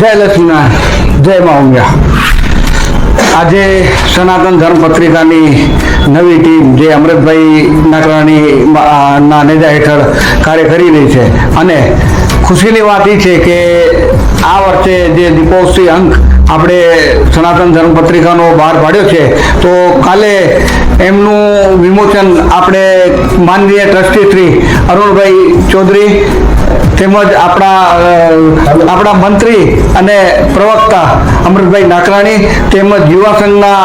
જય લક્ષ્મીનારાયણ, જય મા ઉમિયા। આજે સનાતન ધર્મ પત્રિકાની નવી ટીમ જે અમૃતભાઈ નાકરાણી ના નેજા હેઠળ કાર્ય કરી રહી છે અને ખુશીની વાત એ છે કે આ વર્ષે જે દીપોત્સવી અંક આપણે સનાતન ધર્મ પત્રિકાનો બહાર પાડ્યો છે તો કાલે એમનું વિમોચન આપણે માનનીય ટ્રસ્ટી શ્રી અરુણભાઈ ચૌધરી તેમજ આપણા મંત્રી અને પ્રવક્તા અમૃતભાઈ નાકરાણી તેમજ યુવા સંઘના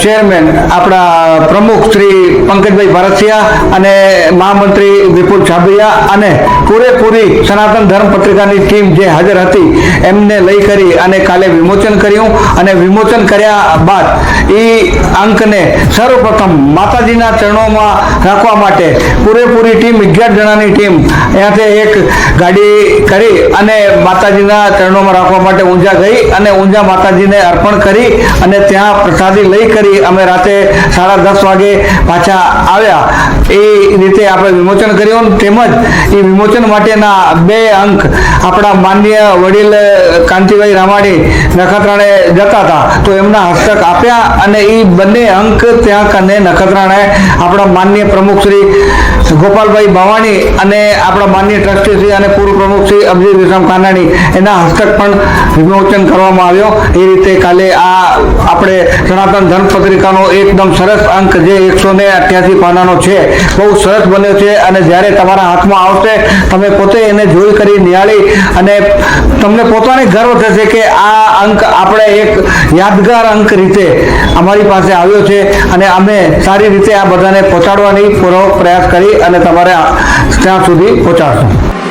ચેરમેન આપણા પ્રમુખ શ્રી પંકજભાઈ ભારતીયા અને મહામંત્રી વિપુલ છાબરિયા અને પૂરેપૂરી સનાતન ધર્મ પત્રિકાની ટીમ જે હાજર હતી એમને લઈ કરી અને કાલે વિમોચન કર્યું અને વિમોચન કર્યા બાદ એ અંકને સર્વપ્રથમ માતાજીના ચરણોમાં રાખવા માટે પૂરેપૂરી ટીમ 11 જણાની ટીમ અહીંયાથી એક ગાડી કરી અને માતાજીના ચરણોમાં રાખવા માટે ઊંઝા ગઈ અને ઊંઝા માતાજીને અર્પણ કરી અને ત્યાં પ્રસાદી લઈ કરી અમે રાતે 10:30 વાગે પાછા આવ્યા। એ રીતે આપણે વિમોચન કર્યું તેમજ એ વિમોચન માટેના 2 અંક આપણા માનનીય વડીલ કાંતિભાઈ રામાણી નખત્રાણે જતા હતા તો એમના હસ્તક આપ્યા અને એ બંને અંક ત્યાં કને નખત્રાણે આપણા માનનીય પ્રમુખ શ્રી ગોપાલભાઈ ભવાણી અને આપણા માનનીય ટ્રસ્ટી શ્રી અને પૂર્વ પ્રમુખ શ્રી અભિજીત વિશ્રામ કાનાણી એના હસ્તક પણ વિમોચન કરવામાં આવ્યો। એ રીતે કાલે આ આપણે સનાતન ધર્મ પત્રિકાનો એકદમ સરસ અંક જે 188 પાનાનો છે બહુ સરસ બન્યો છે અને જ્યારે તમારા હાથમાં આવશે તમે પોતે એને જોઈ કરી નિહાળી અને તમને પોતાને ગર્વ થશે કે આ અંક આપણે એક યાદગાર અંક રીતે અમારી પાસે આવ્યો છે અને અમે સારી રીતે આ બધાને પહોંચાડવાની પૂરો પ્રયાસ કરી અને તમારે ત્યાં સુધી પહોંચાડશું।